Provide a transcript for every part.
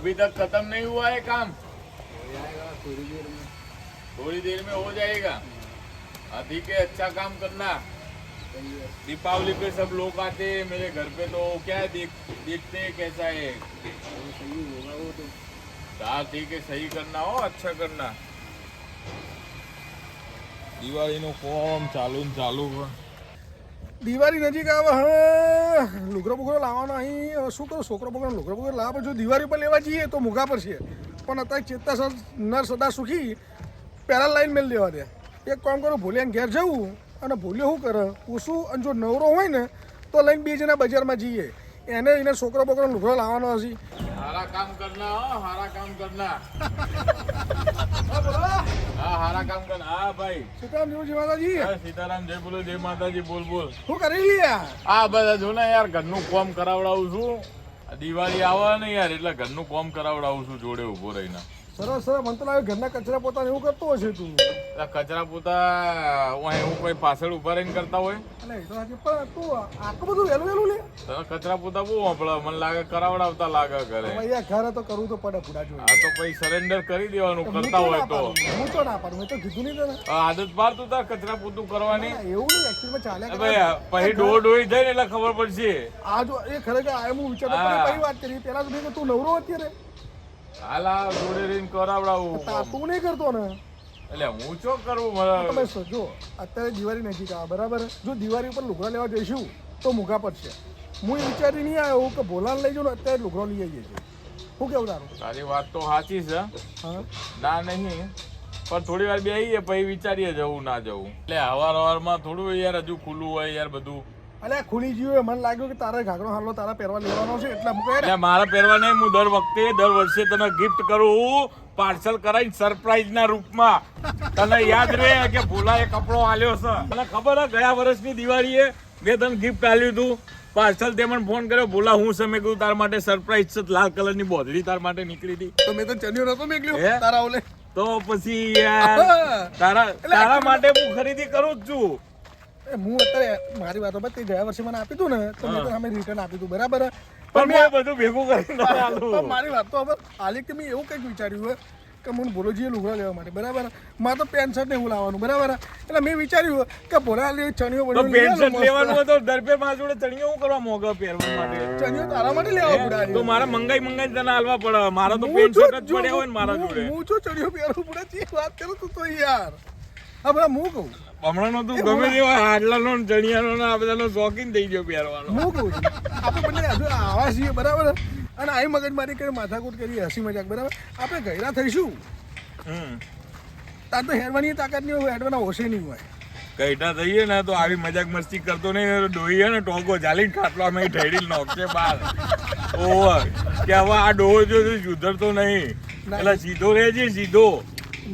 अभी तक खत्म नहीं हुआ है काम? हो जाएगा थोड़ी देर में हो जाएगा। हाँ ठीक है, अच्छा काम करना। दीपावली पे सब लोग आते हैं मेरे घर पे, तो क्या है देखते हैं कैसा है। सही होगा वो तो। हाँ ठीक है, सही करना हो, अच्छा करना। દિવાળી નું કોમ ચાલુ ને ચાલુ દિવાળી નજીક આવે હા લુગડો બુગડો લાવવાનો અહીં શું કરો છોકરો બગડો લુગડો બુગડો લાવવા જો દિવાળી પર લેવા જઈએ તો મોઘા પર છે પણ અત્યારે ચેતા નર સદા સુખી પહેલા લાઈન મેળ લેવા દે એક કામ કરો ભોલિયાને ઘેર જવું અને ભોલિયો શું કરે પૂછું અને જો નવરો હોય ને તો લઈને બે જણા બજારમાં જઈએ એને છોકરો બકરો લુગડો લાવવાનો હશે હારા કામ કરના હો, હારા કામ કરના। हाँ हारा काम करना। हाँ भाई સીતારામ જય માતાજી સીતારામ જય બોલો, જય માતાજી બોલ બોલ। શું કરી લ્યા આ બધા જો ને યાર ઘરનું કામ કરાવડાવું છું। દિવાળી આવે ને યાર એટલે ઘરનું કામ કરાવડાવું છું જોડે ઉભો રહીને। સરસ સરસ મને તો લાગે ઘરના કચરા પોતાને એવું કરતો હશે તું કચરા પોતા એવું કોઈ પાછળ ઉભા રહીને કરતા હોય? એટલે એ તો સાચી પણ તું આટલું બધું વહેલું વહેલું લે તને કચરા પોતા બહુ વાપરે, મને લાગે કરાવડાવતા લાગે ઘરે। ભૈયા ઘરે તો કરવું તો પડે પૂરા જોડે આ તો પછી સરેન્ડર કરી દેવાનું કરતા હોય તો। હું તો ના પાડું મેં તો કીધું નહીં તને આદત પાર તું તાર કચરા પોતું કરવાની। એવું નહીં એકચ્યુઅલમાં ચાલે ભાઈ પછી ડોઈ જાય ને એટલે ખબર પડશે। આ જો એ ખરેખર આ હું વિચારતો પણ કઈ વાત કરી પેલા સુધી તું નવરો અત્યારે હાલ આ જોડે રહીને કરાવડાવું। તું નહીં કરતો ને એટલે હું શું કરું તમે જો અત્યારે દિવાળી નજીક આવે બરાબર જો દિવાળી ઉપર લુગડા લેવા જઈશું તો મોઘા પડશે હું એ વિચારી નહીં આવ્યો કે ભોલાને લઈ જાઉં ને અત્યારે લુગડો લઈ આવીએ છીએ શું કેવું તારું તારી વાત તો સાચી છે હા ના નહીં પણ થોડી વાર બેહીએ પછી વિચારીએ જવું ના જવું। એટલે હવારમાં થોડું યાર હજુ ખુલ્લું હોય યાર બધું। અલે ખુલી ગયું મને લાગ્યું કે તારા ઘાઘરો હાલો તારા પહેરવા લેવાનો છે એટલે મૂકે એટલે મારા પહેરવા નહીં, હું દર વર્ષે તને ગિફ્ટ કરું પાર્સલ કરાવીને સરપ્રાઈઝ ના રૂપમાં। તને યાદ રહે કે ભોલાએ કપડો આલ્યો છે? તને ખબર હે ગયા વર્ષની દિવાળીએ મેં તને ગિફ્ટ આલ્યું હતું પાર્સલ, તે મને ફોન કર્યો ભોલા હું સમય કહ્યું તારા માટે સરપ્રાઈઝ છે, લાલ કલરની બોધડી તારા માટે નીકળી હતી તો મેં તો ચન્યો નતો મેકલ્યો તારા ઓલે તો પછી યાર તારા માટે હું ખરીદી કરું જ છું। હું અત્યારે મારી વાતો પર તે ગયા વર્ષે મને આપી તું ને તો મેં તો અમે રિટર્ન આપી તું બરાબર પણ મેં બધું ભેગું કરીને પણ મારી વાત તો હવે હાલી કે મેં એવું કંઈક વિચાર્યું હોય કે મને ભોલો જઈએ લુગડા લેવા માટે બરાબર મારે તો પેન્ટ શર્ટ ને એવું લાવવાનું બરાબર એટલે મેં વિચાર્યું કે ભોલા લે ચણિયો તો પેન્ટ શર્ટ લેવાનું હોય તો દરપે મારા જોડે ચણિયો હું કરવા મોંઘા પહેરવા માટે? ચણિયો તારા માટે લેવા પડે તો મારા મંગાઈ તને હાલવા પડે, મારા તો પેન્ટ શર્ટ જ પડ્યા હોય ને મારા જોડે। હું જો ચણિયો પહેરવું પડે છે વાત કરું તું તો યાર હવે હું કહું હમણાંનો તું ગમે તેવા હાડલાનો ચણિયાનો ને આ બધાનો શોખીન થઈ ગયો પહેરવાનો। હું કહું છું આપણે બંને હજુ આવા છીએ બરાબર અને આઈ મગજમારી કરી માથાકૂટ કરી હસી મજાક બરાબર આપણે ગયરા થઈશું તાર તો હેડવાની તાકાત નહીં હોય હેડવાના હોશે નહીં હોય કઈટા થઈએ ને તો આવી મજાક મસ્તી કરતો નહીં ડોહી ને ટોકો ઝાલીને ખાટલામાં ઢેડી નોખશે બહાર ઓવર કે હવે આ ડોહો જો સુધરતો નહીં એટલે સીધો રહેજે સીધો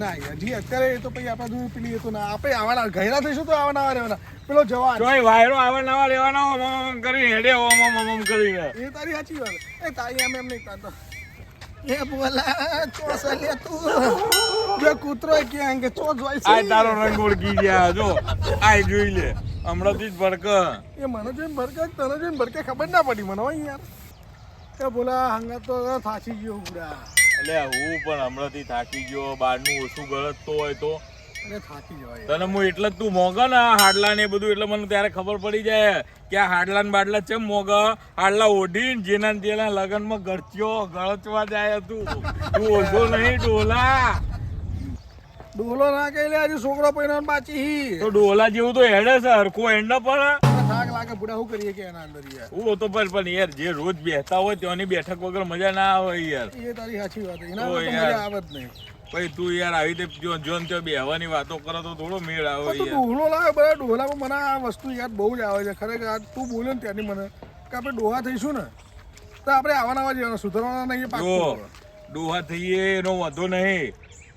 ના હજી અત્યારે એ તો પછી આપણા જોયું પેલી એ તો ના આપણે આવવાના ગયરા થઈશું તો આવવાના રહેવાના પેલો જવાન જોઈ વાયરો આવવા લેવાનો કરી હેડે ઓમ કરીને એ તારી સાચી વાત એ તારી એમ નહીં તાતો એ બોલા ચોસલે તું જો કૂતરો ક્યાં કે ચો જોઈ છે આ તારો રંગ ઓળખી ગયા જો આય જોઈ લે હમણાંથી જ ભડક એ મને જોઈને ભડકે તને જોઈને ભડકે ખબર ના પડી મને હોય યાર એ બોલા હંગા તો થાકી ગયો પૂરા એટલે હું પણ હમણાંથી થાકી ગયો બહારનું ઓછું ગળત તો હોય તો અરે થાકી જવાય તને હું એટલે જ તું મોંઘા ને હાડલા ને બધું એટલે મને ત્યારે ખબર પડી જાય કે આ હાડલા ને બાડલા ચેમ મોંઘા હાડલા ઓઢીને જેના તેના લગનમાં ગળચવા જાય તું ઓછો નહીં ડોલા ડોલો ના કહી લે આજે છોકરો પૈણા બાચી તો ડોલા જેવું તો હેડે છે હરખો હેડ ન પડે થાક લાગે બુડા શું કરીએ કે એના અંદર યાર હું તો પણ યાર જે રોજ બેસતા હોય ત્યાંની બેઠક વગર મજા ના આવે યાર એ તારી સાચી વાત એના મજા આવે જ નહીં પછી તું યાર આવી રીતે જોન ત્યાં બેહવાની વાતો કરે તો થોડો મેળ આવે તું ડોહલો લાવે બધા ડોહલામાં મને આ વસ્તુ યાદ બહુ જ આવે છે ખરેખર તું બોલ્યો ને ત્યાંની મને કે આપણે ડોહા થઈશું ને તો આપણે આવવાના જવાના સુધારવાના નહીં પાછું ડોહા થઈએ એનો વાંધો નહીં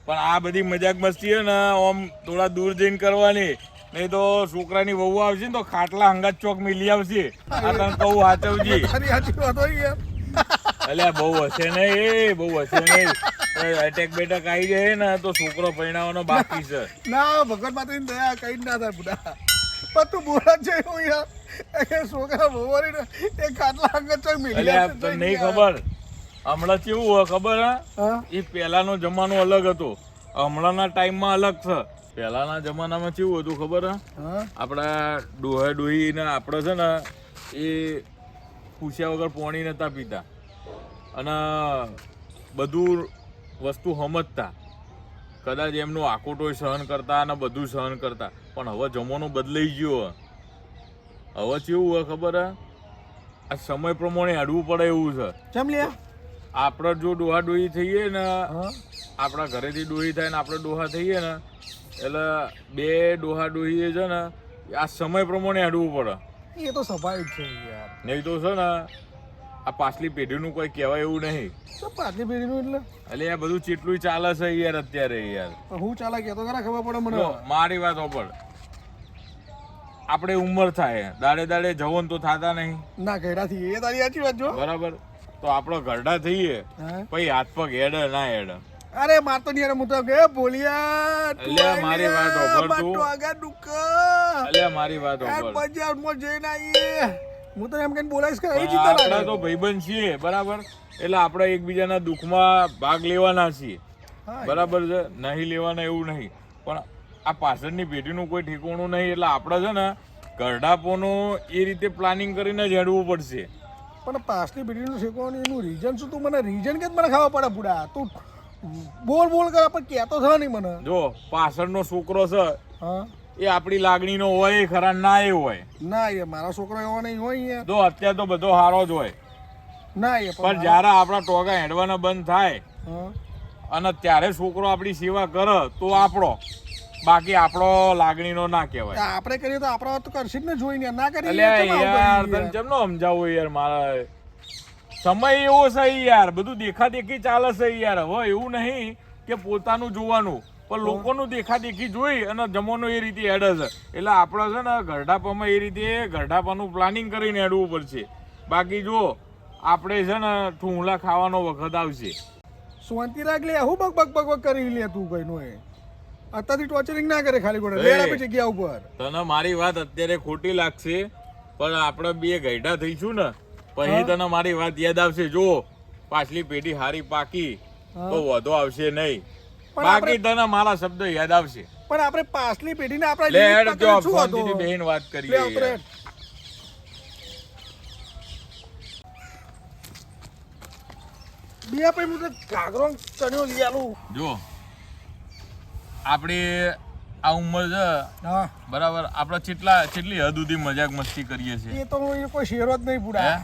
પણ આ બધી મજાક મસ્તી હે ને આમ થોડા દૂર જઈને કરવાની નહીં તો છોકરાની વહુ આવશે ને તો ખાટલા હંગાત ચોક મિલી આવશે આ તને કહું હાચવજી સાચી વાત હોય યાર અલ્યા બહુ હશે નહીં બહુ હશે નહીં અટેક બેટેક આવી જાય ને તો છોકરો પરણાવવાનો બાકી છે ના ભગવાન માતાની દયા કઈ ના થાય બુડા પણ તું બોલા છે એવું યાર એ છોકરા વહુવારી ને એ ખાટલા હંગાત ચોક મિલી આવશે નહીં ખબર હમણાં કેવું હોય ખબર હે હા એ પહેલાનો જમાનો અલગ હતો હમણાંના ટાઈમમાં અલગ છે પહેલાના જમાનામાં કેવું હતું ખબર હે હા આપણા ડોહા ડોહી ને આપણે છે ને એ પૂછ્યા વગર પાણી નતા પીતા અને બધું વસ્તુ સમજતા કદાચ એમનું આકોટોય સહન કરતા અને બધું સહન કરતા પણ હવે જમાનો બદલાઈ ગયો હવે કેવું હોય ખબર હે આ સમય પ્રમાણે હાડવું પડે એવું છે કેમ લે આપણે જો ડોહા ડોહી થઈએ ને હા આપણા ઘરેથી ડોહી થાય ને આપણે ડોહા થઈએ ને એટલે બે ડોહા ડોહી છે ને આ સમય પ્રમાણે હાડવું પડે એ તો સ્વાભાવિક છે યાર નહીં તો છે ને આ પાછલી પેઢીનું કોઈ કહેવાય એવું નહીં તો પાછલી પેઢીનું એટલે આ બધું ચેટલું ચાલે છે યાર અત્યારે યાર એટલે હું ચાલે કે તો ખરા ખબર પડે મને જો, મારી વાત સાંભળ આપણે ઉંમર થાય દાડે દાડે જવન તો થતા નહીં ના ઘેડાથી એ તારી સાચી વાત જો બરાબર તો આપણે ગરડા થઈએ હા પછી હાથ પગ હેડે ના હેડે અરે મારતો નહીં યાર હું તો કે બોલિયા અલ્યા, મારી વાત સાંભળ તું. આગળ દુક અલ્યા મારી વાત યાર સાંભળ બજારમાં જઈને આવીએ હું તો એમ કઈ બોલાઈશ કે અહીં પણ જીતા આપણા લાગે તો ભાઈબંધ છીએ બરાબર એટલે આપણે એકબીજાના દુઃખમાં ભાગ લેવાના છીએ હા, બરાબર છે નહીં લેવાના એવું નહીં પણ આ પાછળની પેઢીનું કોઈ ઠેકાણું નહીં એટલે આપણે છે ને ગરડાપોનું એ રીતે પ્લાનિંગ કરીને જ હેડવું પડશે પણ પાછલી પેઢીનું શીખવાનું એનું રીઝન શું તું મને રીઝન કે જ મને ખાવા પડે બુડા તું બોલ બોલ કર પણ કહેતો થયો નહીં મને જો પાછળનો છોકરો છે હા એ આપણી લાગણીનો હોય ખરા ના એ હોય ના એ મારા છોકરો એવો નહીં હોય યાર જો અત્યારે તો બધો હારો જ હોય ના એ પણ જ્યારે આપણા ટોગા હેડવાના બંધ થાય હા અને ત્યારે છોકરો આપણી સેવા કરે તો આપણો બાકી આપણો લાગણીનો ના કહેવાય આપણે કરીએ તો આપણા તો કરશે જ ને જોઈને ના કરીએ એટલે કેમ આવું યાર કરીએ તને કેમનો સમજાવું યાર મારા સમય એવો છે યાર બધું દેખાદેખી ચાલે છે યાર હવે એવું નહીં કે પોતાનું જોવાનું પણ લોકોનું દેખાદેખી જોઈ અને જમવાનો એ રીતે હેડે છે એટલે આપણે છે ને ગરડાપામાં એ રીતે ગરડાપાનું પ્લાનિંગ કરીને હેડવું પડશે બાકી જો આપણે છે ને ઠૂંગલા ખાવાનો વખત આવશે શાંતિ રાખ લે હું બક બક બક કરી લે તું કઈ નો એ અત્યારથી ટોર્ચરિંગ ના કરે ખાલી ખોટે લેડ આપી જગ્યા ઉપર તને મારી વાત અત્યારે ખોટી લાગશે પણ આપણે બે ગઈઢા થઈશું ને પછી તને મારી વાત યાદ આવશે જો પાછલી પેઢી હારી પાકી તો વધો આવશે નહીં પણ બાકી તને મારા શબ્દ યાદ આવશે પણ આપણે પાછલી પેઢીને આપણે લે જીવિત હેડ જો પકડીને શું શાંતિથી હતું? બેહીને વાત લે કરીએ ઉતરે. યાર. બે પછી હું તો ઘાઘરો ને ચણિયો લઈ આલું જો આપણે આ ઉંમર છે હા બરાબર આપણે કેટલી હદ સુધી મજાક મસ્તી કરીએ છીએ એ તો હું કોઈ શેરો જ નહીં હે? પૂરા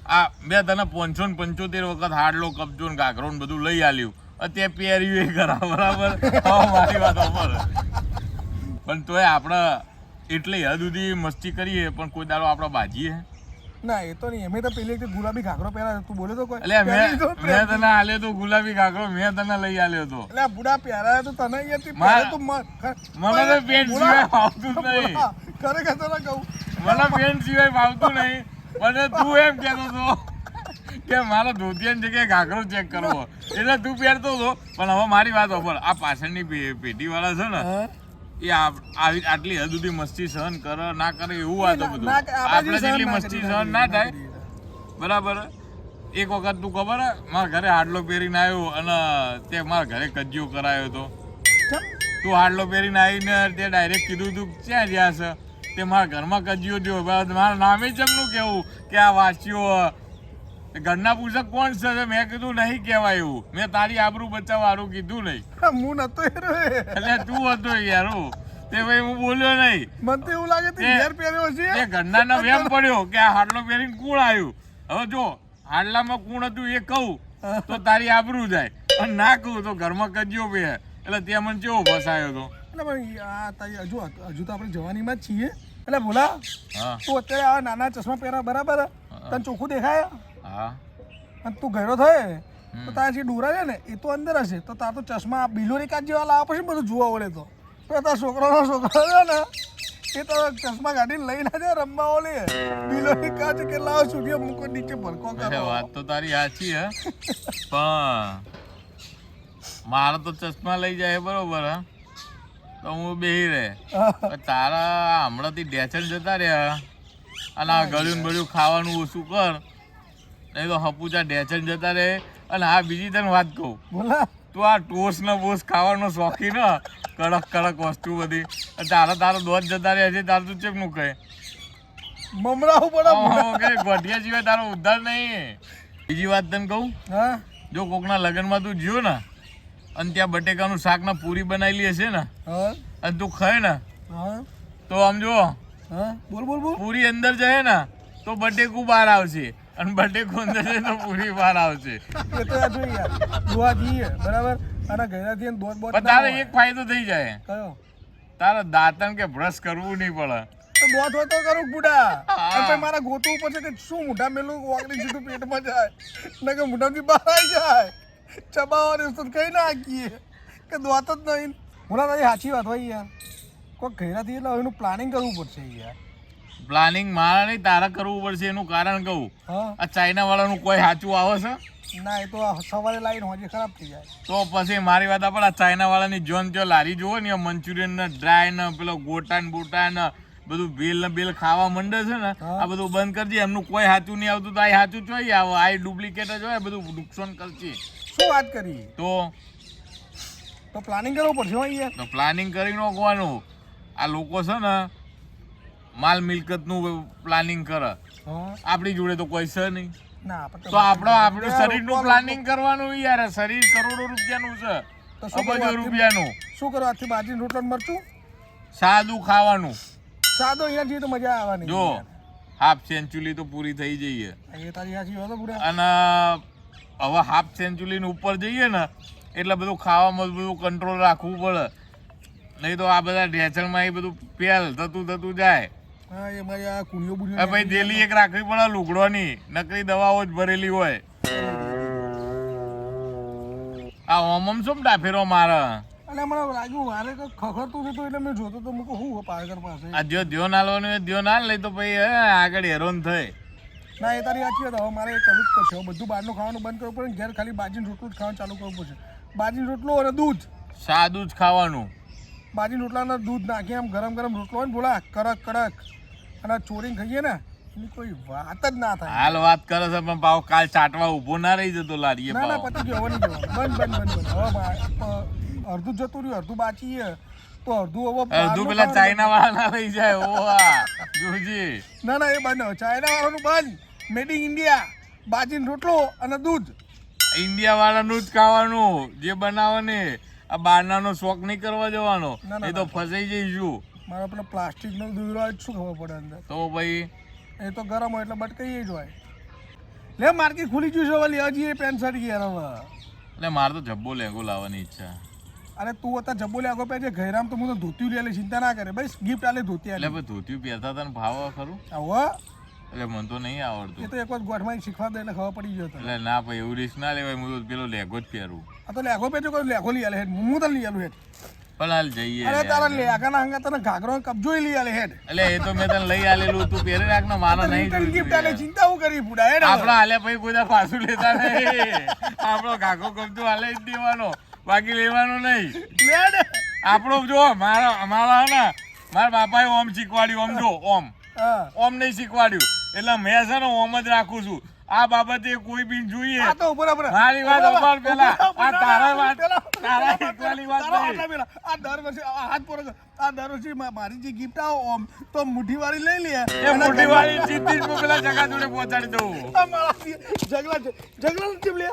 આ મેં તને 575 વખત હાડલો કબજો ને ઘાઘરો ને બધું લઈ આલ્યું અત્યારે પહેર્યું એ કરા બરાબર હવે મારી વાત સાંભળ. પણ તોય આપણે એટલી હદ સુધી મસ્તી કરીએ પણ કોઈ દાડો આપણે બાજીએ ના એ તો નહીં એમે તો પેલી વખતે ગુલાબી ઘાઘરો પહેરા તું બોલે તો કોઈ એટલે પહેરી તો મેં તને આલ્યો તો ગુલાબી ઘાઘરો મેં તને લઈ આલ્યો તો એટલે આ બુડા પહેરાય તો તને અહીંયાથી માર- પહેરે તો મને તો પેન્ટ સિવાય ફાવતું જ નહીં ખરેખર તને કહું મને પેન્ટ સિવાય ફાવતું નહીં પણ તું એમ કહેતો હતો કે મારો ધોતિયાની જગ્યાએ ઘાઘરો ચેક કરવો એટલે તું પહેરતો હતો પણ હવે મારી વાત સાંભળ આ પાછળની પેઢીવાળા છે ને હા એ આટલી હદ સુધી મસ્તી સહન કરે ના કરે એવું આ તો બધું ના, આપણે આપણે જેટલી ના મસ્તી કરીએ, સહન ના થાય બરાબર એક વખત તું ખબર હે મારા ઘરે હાડલો પહેરીને આવ્યો અને તે મારા ઘરે કજિયો કરાયો હતો તું હાડલો પહેરીને આવીને તે ડાયરેક્ટ કીધું તું ક્યાં જ્યાં છે તે મારા ઘરમાં કજિયો થયો મારા નામે જમનું કેવું કે આ વાંચ્યો ઘરના પૂછે કોણ છે મેં કીધું નહીં કહેવાય એવું મેં તારી આબરૂ બચાવવાનું કીધું નહીં હું નતો એ એટલે તું હતો યાર હું તે ભાઈ હું બોલ્યો નહીં મને તો એવું લાગે તે ઘેર પહેર્યો છે તે ઘરનાને વેમ પડ્યો કે આ હાડલો પહેરીને કોણ આવ્યું હવે જો હાડલામાં કોણ હતું એ કહું તો તારી આબરૂ જાય અને ના કહું તો ઘરમાં કજ્યો બે એટલે ત્યાં મને કેવો ફસાયો હતો એટલે પણ આ તારી હજુ તો આપણે જવાનીમાં જ છીએ એટલે બોલા હા તું અત્યારે આ નાના ચશ્મા પહેરા બરાબર તને ચોખ્ખું દેખાય હા અને તું ઘેરો થાય તો તારા જે ડોરા છે ને એ તો અંદર હશે તો તાર તો ચશ્મા બિલોરી કાચ જેવા લાવવા પછી બધું જોવા વળે તો તારા છોકરાનો છોકરો છે ને એ તો ચશ્મા કાઢીને લઈને જાય રમવા ઓલે બિલોરી કાચ કે લાવ સુધી મૂકો નીચે ભરકો કરો વાત તો તારી સાચી હે પણ મારા તો ચશ્મા લઈ જાય બરોબર હે તો હું બેહી રહે પણ તારા હમણાંથી ડેચન જતા રહ્યા અને આ ગળ્યું ને બળ્યું ખાવાનું ઓછું કર નહીં તો હપુચા ડેચન જતા રહે અને હા બીજી તને વાત કહું, બોલા તું આ ટોસ ને બોસ ખાવાનો શોખીન હ, કડક કડક વસ્તુ બધી, તારો દોધ જતા રહે છે, તારું તું ચેક નું કહે મમરાવું પડે. ગોઠિયા સિવાય તારો ઉદ્ધાર નહીં. બીજી વાત તને કહું, હા જો કોકના લગ્નમાં તું જ્યો ને અને ત્યાં બટેકાનું શાક ને પૂરી બનાવેલી હશે ને હા અને તું ખાય ને હા તો આમ જો હા બોલ બોલ બોલ. પૂરી અંદર જાય ને તો બટેકું બહાર આવશે અને બટેકું અંદર જાય તો પૂરી બહાર આવશે. એ તો યાર જોઈ યાર જોવા જઈએ બરાબર, અને ઘરેથી દોધ બોધ પણ તારે એક ફાયદો થઈ જાય, કયો? તારે દાંતણ કે બ્રશ કરવું નહીં પડે. તો દોધ હોય તો કરું બુડા. અને પછી મારા ગોતવું પડશે કે શું મોઢા મેલું વાગડી સીધું પેટમાં જાય ને કે મોઢામાંથી બહાર આવી જાય. ચબાવવાની વસ્તુ કઈ ના હાકીએ કે દોત જ નહીં. મોઢા તારી સાચી વાત હોય યાર, કોઈ ઘરેથી એટલે એનું પ્લાનિંગ કરવું પડશે યાર. પ્લાનિંગ મારા નહીં તારે કરવું પડશે. એનું કારણ કહું, હા આ ચાઇના વાળાનું કોઈ સાચું આવે છે ના, એ તો સવારે લાવીને હોજે ખરાબ થઈ જાય. તો પછી મારી વાત આપણે આ ચાઇના વાળાની જોન જો લારી જુઓ ને મંચુરિયન ને ડ્રાય ને પેલો ગોટા ને બોટા ને બધું બેલ ને બેલ ખાવા માંડે છે ને, આ બધું બંધ કરજે. એમનું કોઈ સાચું નહીં આવતું તો આ સાચું જોઈએ આવે, આ ડુપ્લિકેટ જ હોય, બધું નુકસાન કરશે. શું વાત કરી? તો પ્લાનિંગ કરવું પડશે હો યાર. તો પ્લાનિંગ કરી નાખવાનું. આ લોકો છે ને માલ મિલકતનું પ્લાનિંગ કરે, હા આપણી જોડે તો કોઈ છે નહીં. ના આપણે તો આપણું શરીરનું પ્લાનિંગ કરવાનું યાર. શરીર કરોડો રૂપિયાનું છે, તો શું અબજો કરવું? રૂપિયાનું. શું કરો આજથી બાજરીનું રોટલો ને મરચું સાદું ખાવાનું. સાદો અહીંયા જઈએ તો મજા આવવાની. જો હાફ સેન્ચુરી તો પૂરી થઈ જઈએ, એ તારી સાચી વાત બુડા. અને હવે હાફ સેન્ચુરી ઉપર જઈએ ને એટલે બધું ખાવામાં બધું કંટ્રોલ રાખવું પડે, નહીં તો આ બધા ઢેચણમાં એ બધું પેલ થતું જાય. હા એ મારી આ કુણીઓ બુણીઓ ભાઈ ડેલી એક રાખવી પડે લુગડોની, નકરી દવાઓ જ ભરેલી હોય. આ ઓમમ શું ડાફેરો મારે. અને મને લાગ્યું મારે ખખડતું હતું એટલે મેં જોતો તો મૂકો હું પાગર પાસે. આ જો ધ્યો નાલવાનું ધ્યો ના લઈ તો ભાઈ આગળ હેરોન થાય. ના એ તારી સાચી વાત. હવે મારે કરવું જ પડશે. બધું બહારનું ખાવાનું બંધ કરવું પડે, ઘેર ખાલી બાજીનું રોટલું જ ખાવાનું ચાલુ કરવું પડશે. બાજીનું રોટલો અને દૂધ, સાદું જ ખાવાનું. બાજીના રોટલાના દૂધ નાખી આમ ગરમ ગરમ રોટલો હોય ને બોલા કડક કડક, અને ચોરીને ખાઈએ ને એની કોઈ વાત જ ના થાય. હાલ વાત કરે છે પણ પાવ કાલ ચાટવા ઊભો ના રહી જતો લારીએ. ના ના પતી ગયો, હવે નહીં જવાનું. બંધ. હવે અડધું જતું રહ્યું, અડધું બાકી છે તો અડધું હવે અડધું પેલા ચાઇના વાળા ના રહી જાય. ઓવા જોજી. ના એ બંધ. ચાઇના વાળાનું બંધ. મેડ ઇન ઇન્ડિયા, બાજીનો રોટલો અને દૂધ. ઇન્ડિયા વાળાનું જ ખાવાનું જે બનાવે ને. આ બહારનાનો શોખ નહીં કરવા જવાનો, એ તો ફસાઈ જઈશું. મારા પેલા પ્લાસ્ટિકનો દૂધ હોય શું ખબર પડે અંદર? તો ભાઈ એ તો ગરમ હોય એટલે બટકાઈ જ હોય. લે માર્કેટ ખુલી ગયું છે, હવે લેવા જઈએ પેન્ટ શર્ટ ગયા હવે. એટલે મારે તો જબ્બો લેગો લાવવાની ઈચ્છા. અરે તું અત્યારે જબ્બો લેગો પહેરજે, ઘેરામ તો હું તો ધોતી લે, ચિંતા ના કરે બસ. ગિફ્ટ આલે ધોતી આલે. એટલે ધોતિયું પહેરતા તને ભાવ ખરું? હવે એટલે મને તો નહીં એ આવડતું. તો એક વખત ગોઠમાં શીખવા દે એટલે ખબર પડી ગયો. એટલે ના ભાઈ એવું રિસ્ક ના લેવાય. હું તો પેલો લેગો જ પહેરું. આ તો લેગો પહેરજો, કોઈ લેગો લઈ આલે હેડ. હું તો લઈ આલું હેડ. પણ હાલ જઈએ. અરે તારા લેગાના હંગા તને ઘાઘરો કબજો લઈ આલે હેડ. એટલે એ તો મેં તને લઈ આલેલું, તું પહેરી રાખ ને. મારા નહીં ગિફ્ટ આલે, ચિંતા હું કરી પૂડા હેડ. આપડા હાલે ભાઈ કોઈ પાછું લેતા નહીં. આપણો ઘાઘો કબજો હાલે જ દેવાનો, બાકી લેવાનો નહીં. લેડ આપણો જો મારા ને મારા બાપાએ ઓમ શીખવાડ્યું. ઓમ જો ઓમ હા ઓમ નહીં શીખવાડ્યું, એટલે મેં છે ને ઓમ જ રાખું છું. આ બાબતે કોઈ બી જોઈએ આ તો બરાબર. મારી વાત અપાર પેલા આ તારા વાત તારા એકલાની વાત નહીં. આ દર વર્ષે આ હાથ પર આ દર વર્ષે મારી જે ગિફ્ટ આવો ઓમ તો મુઠ્ઠી વાળી લઈ લે. એ મોટી વાળી સીધી જ પેલા જગા જોડે પહોંચાડી દઉં. આ મારા જગલા નથી લે.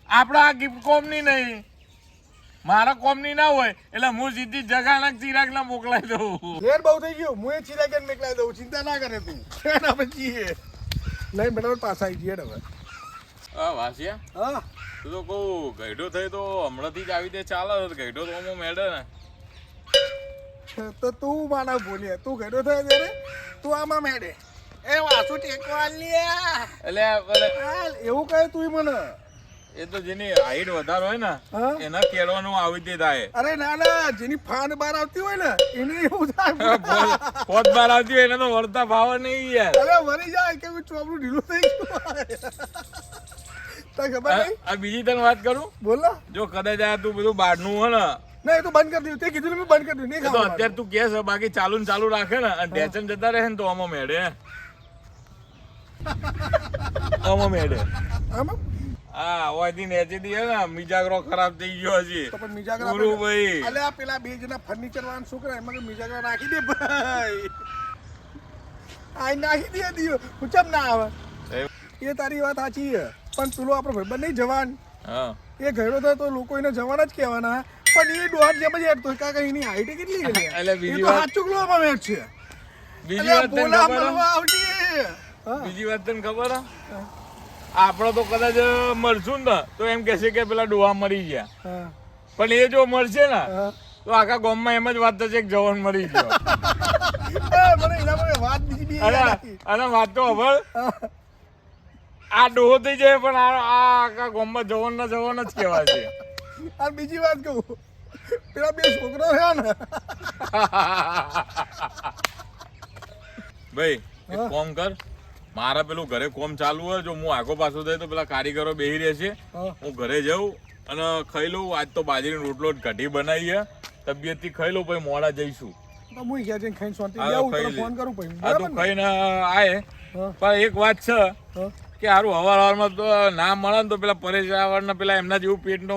આપડા આ ગિફ્ટ કોમની નહીં, મારા કોમની ના હોય એટલે હું સીધી જગા ચિરાગ ના મોકલાઈ દઉં. ઘેર બહુ થઈ ગયું, હું એ ચિરાગ મોકલાઈ દઉં. ચિંતા ના કરે તું. આપણે છીએ લઈને બેટા પાછા આવી જઈએ હવે. હા વાસિયા, હા તું તો કહું ગઈઢો થઈ તો હમણાંથી જ આવી દે ચાલે. ગઈઢો તો હું મેળે ને તો તું માના બોલ્યા, તું ઘડો થયો ત્યારે તું આમાં મેડે એ વાસુ ટેકવા લ્યા. એટલે એવું કહે તું મને. એ તો જેની હાઈટ વધારે હોય ને હા? એના કેળવાનું આવી દે થાય. અરે ના ના, જેની ફાન બહાર આવતી હોય ને એને એવું થાય. પોત બાર આવતી હોય એને તો વળતા ભાવ નહીં યાર. અરે વળી જાય કે ચોપડું ઢીલું થઈ ગયું. તને ખબર નહીં? આ બીજી તને વાત કરું, બોલો. જો કદાચ આ તું બધું બહારનું હોય ને ના એ તો બંધ કરી દીધું. તે કીધું ને મેં બંધ કરી દીધું. નહીં તો ખાવાનું. અત્યારે તું કે છે, બાકી ચાલુ ને ચાલુ રાખે ને અને ટેન્શન જતા રહે ને તો આમાં મેળે. આમાં મેળે. આમાં હા ઓયથી નેચેથી હે ને મિજાગરો ખરાબ થઈ ગયો છે તો પણ મિજાગરા ગુરુભાઈ અલે આ પેલા બે જણા ફર્નિચર વાળા છોકરા એમાં મિજાગરા નાખી દે ભાઈ આ નાખી દે દિયો હું ચમ ના આવે એ તારી વાત સાચી છે પણ પેલો આપણો ભાઈબંધ નહીં જવાન હા એ ઘરડો થાય તો લોકો એને જવાન જ કહેવાના પણ એ ડોહાર જેમ જ હેઠતો કાકા એની હાઈટ કેટલી છે એટલે બીજી એ તો વાત- સાચું ગ્લોમાં મેચ છે બીજી વાત તને બોલા ખબર હે? મળવા આવજે હા બીજી વાત તને ખબર હે? આપણો તો કદાચ મળશું ને તો એમ કહેશે કે પેલા ડોહા મરી ગયા હા પણ એ જો મળશે ને હા તો આખા ગામમાં એમ જ વાત થશે કે જવાન મરી ગયો મને એના પર વાત બીજી બી યાદ અને આવી. અને વાત તો ખબર હા. આ ડોહો થઈ જાય પણ આ આખા ગામમાં જવાન ના જવાન જ કહેવાય છે અને બીજી વાત કહું પેલા બે છોકરો છે ને ભાઈ એક હા. કોમ કર મારા પેલું ઘરે કોમ ચાલુ હોય જો હું આગો પાછો થાય તો પેલા કારીગરો બેહી રહેશે હા. હું ઘરે જાઉં અને ખાઈ લઉં આજ તો બાજરીનો રોટલો જ કઢી બનાવી છે તબિયતથી ખાઈ લઉં પછી મોડા જઈશું તો હું ઘેર જઈને ખાઈને શાંતિ હા, જાઉં ખાઈ તને લે. ફોન કરું પછી આ બરાબર તું ને? ખાઈને આય હા પણ એક વાત છે હા કે હારું હવારમાં તો ના મળે ને તો પેલા પરેશ રાવળના પેલા એમના જેવું પેટનો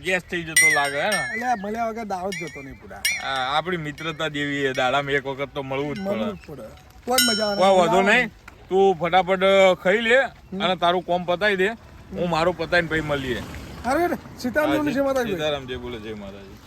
ગેસ થઈ જતો લાગે હે ને એટલે મળ્યા વગર દાવ જ જતો નહીં પૂરા આપણી મિત્રતા જેવી છે દાડામાં એક વખત તો મળવું જ પડે મળવું જ પડે તો જ મજા આવે કોઈ વાંધો નહીં તું ફટાફટ ખાઈ લે અને તારું કોમ પતાવી દે હું મારું પતાવીને પછી મળીએ અરે સીતારામ છે માતા સીતારામ જય બોલે જય માતાજી